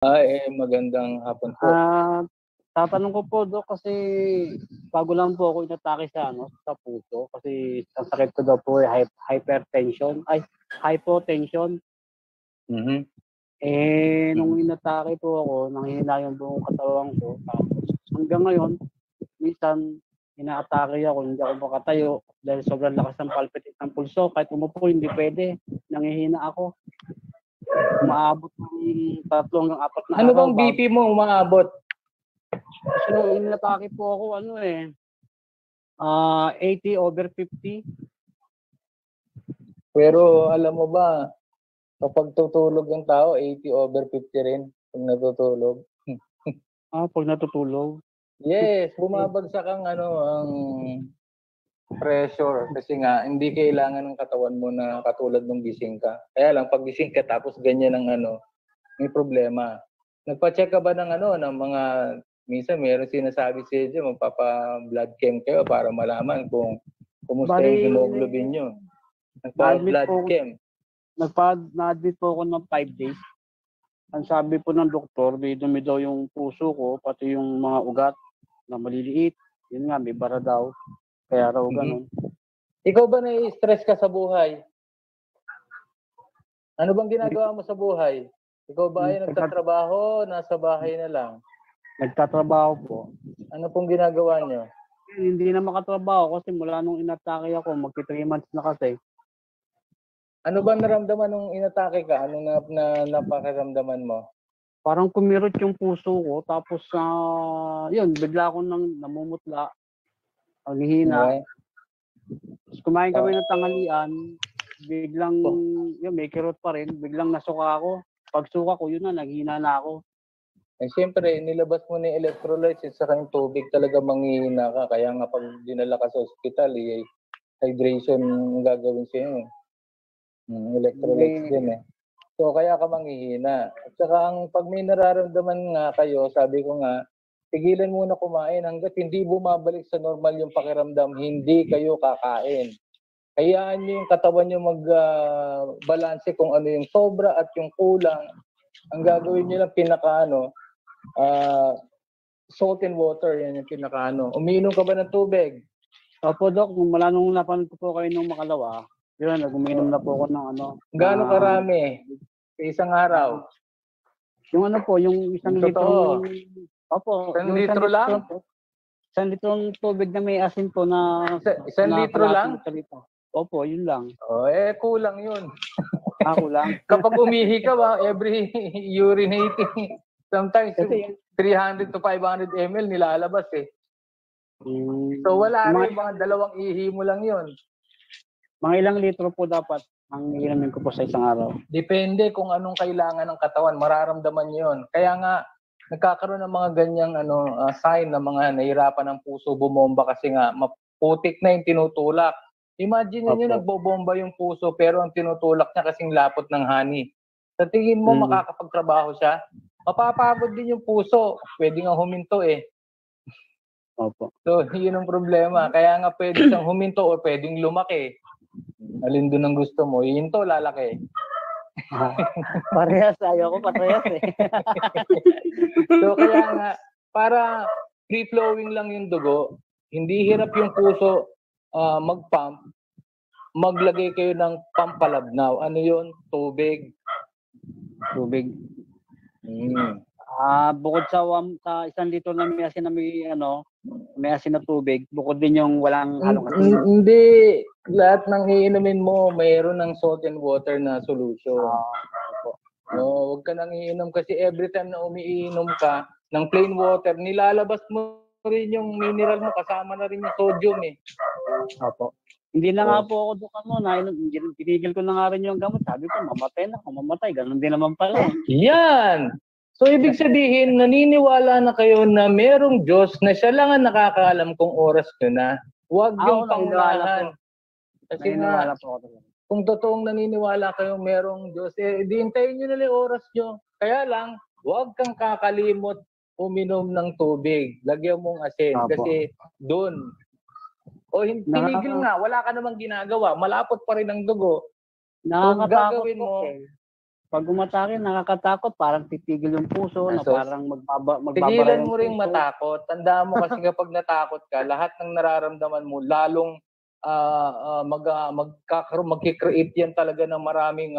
Magandang hapon po. Tatanong ko po Dok kasi bago lang po ako inatake sa puso kasi ang sakit ko daw po ay hypotension. Mhm. Nung inatake po ako, nanghihina yung buong katawan ko. Tapos hanggang ngayon, minsan inaatake ako, hindi ako makatayo dahil sobrang lakas ng palpitate ng pulso. Kahit umupo, hindi pwede. Nanghihina ako. Umaabot ng 3 hanggang 4 na Ano araw. bang BP mo umaabot? Kasi nung inatake po ako, 80/50. Pero alam mo ba, kapag tutulog yung tao, 80/50 rin pag natutulog. Pag natutulog? Yes, bumabagsak ang pressure kasi nga hindi kailangan ng katawan mo na katulad nung gising ka. Kaya lang pag gising ka tapos ganyan ang may problema. Nagpa-check ka ba ng mga minsan meron sinasabi sa inyo magpapa-blood chem kayo para malaman kung kumusta yung hemoglobin nyo. Nagpa-blood chem. Na-admit po ako ng 5 days. Ang sabi po ng doktor, may dumi daw yung puso ko, pati yung mga ugat na maliliit. Yun nga, may bara daw. Kaya raw ganun. Ikaw ba nai-stress ka sa buhay? Ano bang ginagawa mo sa buhay? Ikaw ba ay nagtatrabaho, nasa bahay na lang? Nagtatrabaho po. Ano pong ginagawa nyo? Hindi na makatrabaho kasi mula nung inatake ako, magti 3 months na kasi. Ano ba naramdaman nung inatake ka? Ano na napakiramdaman mo? Parang kumirot yung puso ko, tapos yun, bigla akong namumutla, ang hihina. Okay. Tapos kumain kami ng tanghalian, biglang, yun, may kirot pa rin, biglang nasuka ako. Pagsuka ko, yun na, naghina na ako. Siyempre, nilabas mo na yung electrolytes at saka yung tubig, talaga manghihina ka. Kaya nga pag dinala ka sa ospital, hydration ang gagawin sa'yo. Electrolytes din So, kaya ka manghihina. At saka pag may nararamdaman nga kayo, sabi ko nga, tigilan muna kumain hanggat hindi bumabalik sa normal yung pakiramdam, hindi kayo kakain. Hayaan nyo yung katawan nyo mag-balanse kung ano yung sobra at yung kulang. Ang gagawin nyo lang salt and water, yan yung Umiinom ka ba ng tubig? Opo, Dok. Mula nung napanood ko po kayo nung makalawa, yun, nag-uminom na po ako ng Gaano karami? Sa isang araw? Yung yung isang litro. Opo. 1 litro lang? 1 litrong tubig na may asin po na... 1 litro lang? Opo, yun lang. Kulang yun. Kulang. Kapag umihi ka ba, every urinating, sometimes 300 to 500 ml nilalabas So wala rin, mga 2 ihi mo lang yun. Mga ilang litro po dapat ang iinumin ko po sa isang araw? Depende kung anong kailangan ng katawan, mararamdaman yun. Kaya nga, nagkakaroon ng mga ganyang sign na mga nahirapan ng puso bumomba kasi nga maputik na yung tinutulak. Imagine niyo nagbobomba yung puso pero ang tinutulak niya kasing lapot ng honey. Sa tingin mo makakapagtrabaho siya? Mapapagod din yung puso. Pwede nga huminto Opo. So, yun ang problema. Kaya nga pwede siyang huminto o pwedeng lumaki. Alin doon ang gusto mo? Hihinto, lalaki. Parehas. Ayaw ko parehas So, kaya nga, para free-flowing lang yung dugo, hindi hirap yung puso mag-pump, maglagay kayo ng pampalabnaw. Ano yun? Tubig. Bukod sa 1 litro na may asin na may asin na tubig, bukod din yung walang halong asin. Hindi. Lahat ng iinumin mo, mayroon ng salt and water na solution. Huwag ka nang iinom kasi every time na umiinom ka ng plain water, nilalabas mo rin yung mineral mo, kasama na rin yung sodium Opo. Hindi na nga po ako tinigil ko na nga rin yung gamot. Sabi ko, mamatay. Ganun din naman pala. Yan! So, ibig sabihin, naniniwala na kayo na merong Diyos na siya lang ang nakakaalam kung oras nyo na. Huwag yung panglahan. Kasi nga, kung totoong naniniwala kayo merong Diyos, diintayin nyo na yung oras nyo. Kaya lang, huwag kang kakalimot uminom ng tubig. Lagyan mong asin. Kasi doon, tinigil nga, wala ka namang ginagawa. Malapot pa rin ang dugo. Nakakatakot po Pag umatake, nakakatakot, parang titigil yung puso, na So, parang magbabara tigilan yung mo ring puso. matakot. Tandaan mo kasi kapag natakot ka, lahat ng nararamdaman mo, lalong magkikreate yan talaga ng maraming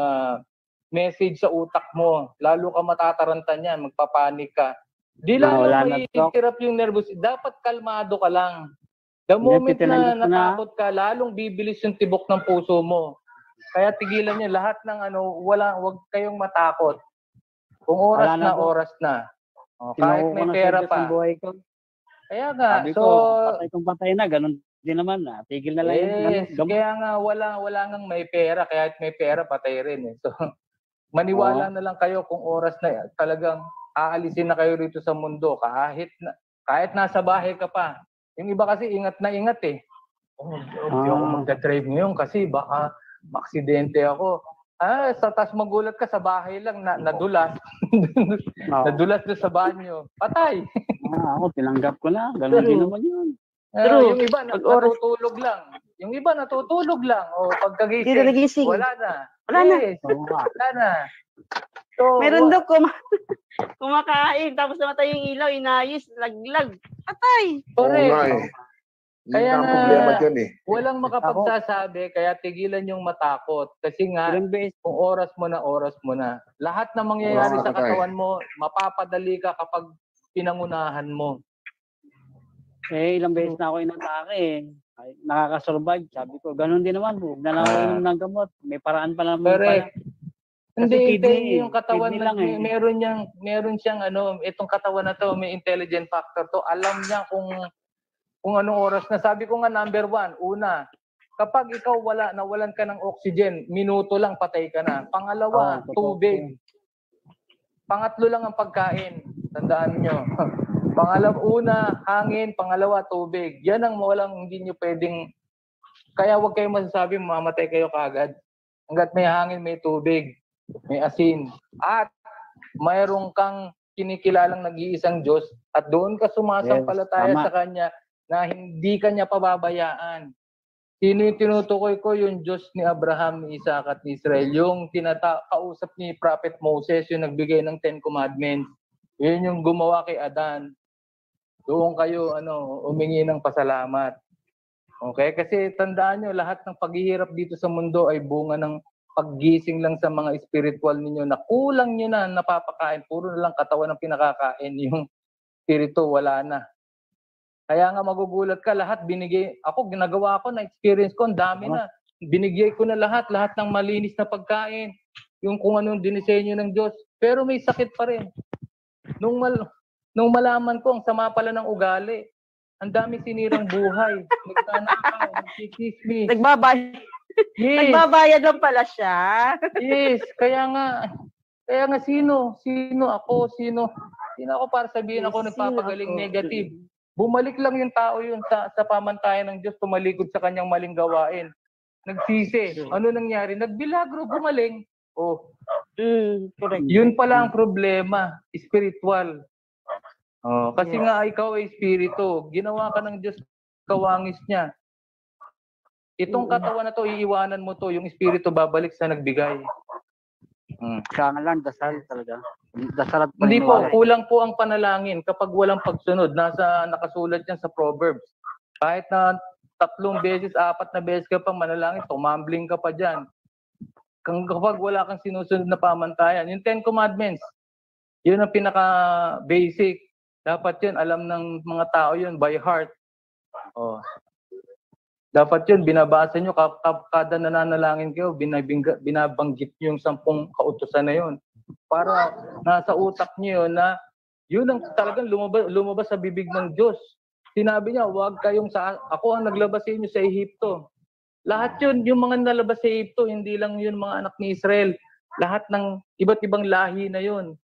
message sa utak mo. Lalo ka matatarantan yan, magpapanik ka. Di lalo Wala na, Doc. mahihirap yung nervous. Dapat kalmado ka lang. The Hindi, moment na tinanggap ko na. natakot ka, lalong bibilis yung tibok ng puso mo. Kaya tigilan niyo lahat ng wag kayong matakot. Kung oras Wala na, na, Doc. oras na. Kahit Kinuha ko may na sa pera Diyos ang pa. buhay ko. Kaya nga, Sabi so ko, patay kung patay na, ganun din naman. Tigil na lang yung gamot. kaya nga wala ngang may pera, kaya may pera patay rin eh. So maniwala na lang kayo kung oras na talagang aalisin na kayo rito sa mundo kahit nasa bahay ka pa. Yung iba kasi ingat na ingat eh. Hindi ako magdadrive ngayon kasi baka maaksidente ako. Sa tas magulat ka sa bahay lang nadulas. Nadulas doon sa banyo. Patay. Ako, tinanggap ko na. Ganun din naman yun. Yung iba natutulog lang. Yung iba natutulog lang. O pagkagising, wala na. Yes, wala na. So, meron daw kumakain, tapos namatay yung ilaw, inayos, laglag. Patay. Correct. Kaya ang problema dyan eh. Walang makapagsasabi, kaya tigilan yung matakot. Kasi nga, kung oras mo na. Lahat na mangyayari sa katawan mo, mapapadali ka kapag pinangunahan mo. Ilang beses na ako inatake eh. Nakakasurvive. Sabi ko, ganun din naman. Huwag na lang ako inom ng gamot. May paraan pa naman pala. Hindi, yung katawan na, meron siyang itong katawan na to, may intelligent factor to. Alam niya kung anong oras na. Sabi ko nga, number 1, una, kapag ikaw nawalan ka ng oxygen, minuto lang patay ka na. Pangalawa, tubig. Pangatlo lang ang pagkain. Tandaan nyo. Una, hangin. Pangalawa, tubig. Yan ang hindi nyo pwedeng, kaya huwag kayo masasabi, mamatay kayo kaagad. Hanggat may hangin, may tubig, may asin. At mayroong kang kinikilalang nag-iisang Diyos at doon ka sumasampalataya sa Kanya na hindi Kanya pababayaan. Sino yung tinutukoy ko? Yung Diyos ni Abraham, ni Isaac at ni Israel. Yung kausap ni Prophet Moses, yung nagbigay ng 10 Commandments. Yun yung gumawa kay Adan. Doon kayo umingi ng pasalamat. Okay? Kasi tandaan nyo, lahat ng paghihirap dito sa mundo ay bunga ng paggising lang sa mga spiritual ninyo na kulang nyo na napapakain. Puro na lang katawan ng pinakakain. Yung spirito, wala na. Kaya nga magugulat ka, lahat ginagawa ko na experience ko, ang dami na. Binigay ko na lahat ng malinis na pagkain, yung kung anong dinisenyo ng Diyos. Pero may sakit pa rin. Nung malaman ko, ang sama pala ng ugali. Ang dami sinirang buhay. Nagtanakaw, nagkikismis. Nagbabayad lang pala siya. Yes, kaya nga sino ako para sabihin ako nagpapagaling negative. Bumalik lang yung tao yun sa pamantayan ng Diyos, tumalikod sa kanyang maling gawain. Nagsisi. Ano nangyari? Nagbilagro, gumaling. Correct. Yun pala ang problema, spiritual. Kasi nga ikaw ay espiritu. Ginawa ka ng Diyos, kawangis niya. Itong katawan na to, iiwanan mo to, yung espiritu babalik sa nagbigay. Kaya nga lang, dasal talaga. Dasal at Hindi po, kulang po ang panalangin kapag walang pagsunod. Nakasulat yan sa Proverbs. Kahit na 3 beses, 4 na beses ka pang manalangin, tumambling ka pa dyan. Kapag wala kang sinusunod na pamantayan, yung 10 Commandments, yun ang pinaka-basic. Dapat yun, alam ng mga tao yun by heart. Dapat yun, binabasa nyo, kada nananalangin kayo, binabanggit nyo yung 10 kautusan na yun. Para nasa utak nyo yun na yun ang talagang lumabas sa bibig ng Diyos. Sinabi niya, ako ang naglabas sa inyo sa Ehipto. Lahat yun, yung mga nalabas sa Ehipto, hindi lang yun mga anak ni Israel. Lahat ng iba't ibang lahi na yun.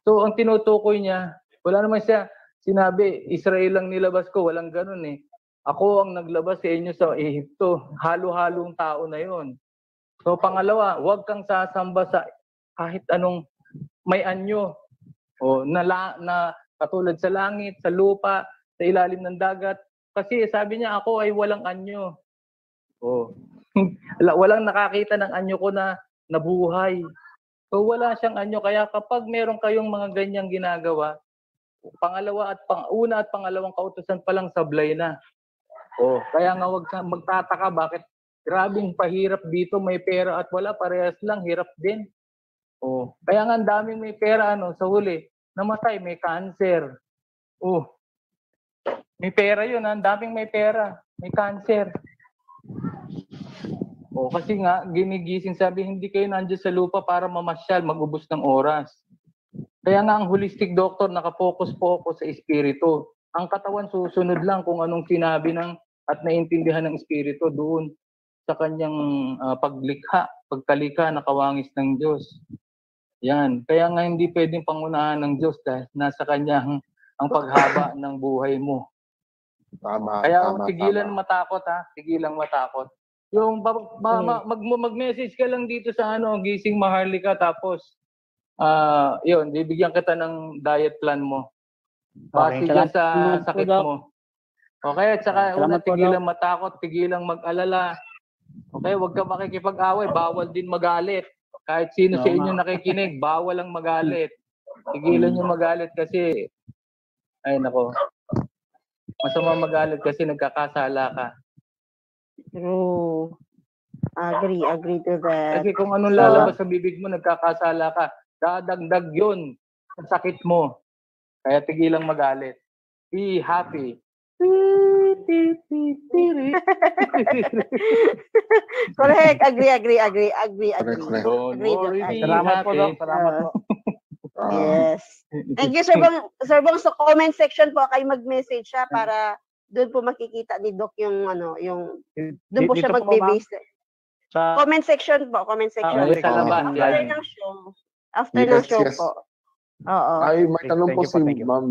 So, ang tinutukoy niya, wala naman siya sinabi, Israel lang nilabas ko, walang ganun eh. Ako ang naglabas sa inyo sa Ehipto. Halo-halong tao na yon. So pangalawa, huwag kang sasamba sa kahit anong may anyo. Na katulad sa langit, sa lupa, sa ilalim ng dagat. Kasi sabi niya, ako ay walang anyo. Walang nakakita ng anyo ko na nabuhay. So wala siyang anyo. Kaya kapag meron kayong mga ganyang ginagawa, una at pangalawang kautusan pa lang sablay na. Kaya nga wag kang magtataka bakit grabing pahirap dito, may pera at wala, parehas lang, hirap din. Kaya nga ang daming may pera sa huli, namatay, may cancer. May pera yun, ang daming may pera, may cancer. Kasi nga, ginigising, sabi, hindi kayo nandiyan sa lupa para mamasyal, mag-ubos ng oras. Kaya nga ang holistic doctor, nakapokus po ako sa espiritu. Ang katawan susunod lang kung anong sinabi at naintindihan ng espiritu doon sa kanyang pagtalika na kawangis ng Diyos. Yan. Kaya nga hindi pwedeng pangunahan ng Diyos dahil nasa kanya ang paghaba ng buhay mo. Tama. Kaya tigilan matakot ha. Tigilan matakot. Yung mag-message ka lang dito sa Gising Maharlika, tapos yun, bibigyan kita ng diet plan mo. Base dyan sa sakit mo. Okay, at saka una, tigilan matakot, tigilan mag-alala. Okay, huwag ka makikipag-away, bawal din magalit. Kahit sino sa inyo nakikinig, bawal lang magalit. Tigilan nyo magalit kasi, ay nako, masama magalit kasi nagkakasala ka. True. Agree to that. Kasi kung anong lalabas sa bibig mo, nagkakasala ka. Dadagdag yun sa sakit mo. Kaya tigilang magalit. Be happy. Correct. Agree. Don't worry, be Salamat po, Doc. happy. Salamat po. Yes. Thank you, Sir Bong. Sir Bong, sa comment section po kayo mag-message siya para doon po makikita ni Doc yung doon po siya Dito po, magbe-base. Sa Comment section po, comment section. Sa labas, After yan. ng show. After ng show po. Oo. Ay, may tanong Thank po you po, si thank you. Ma'am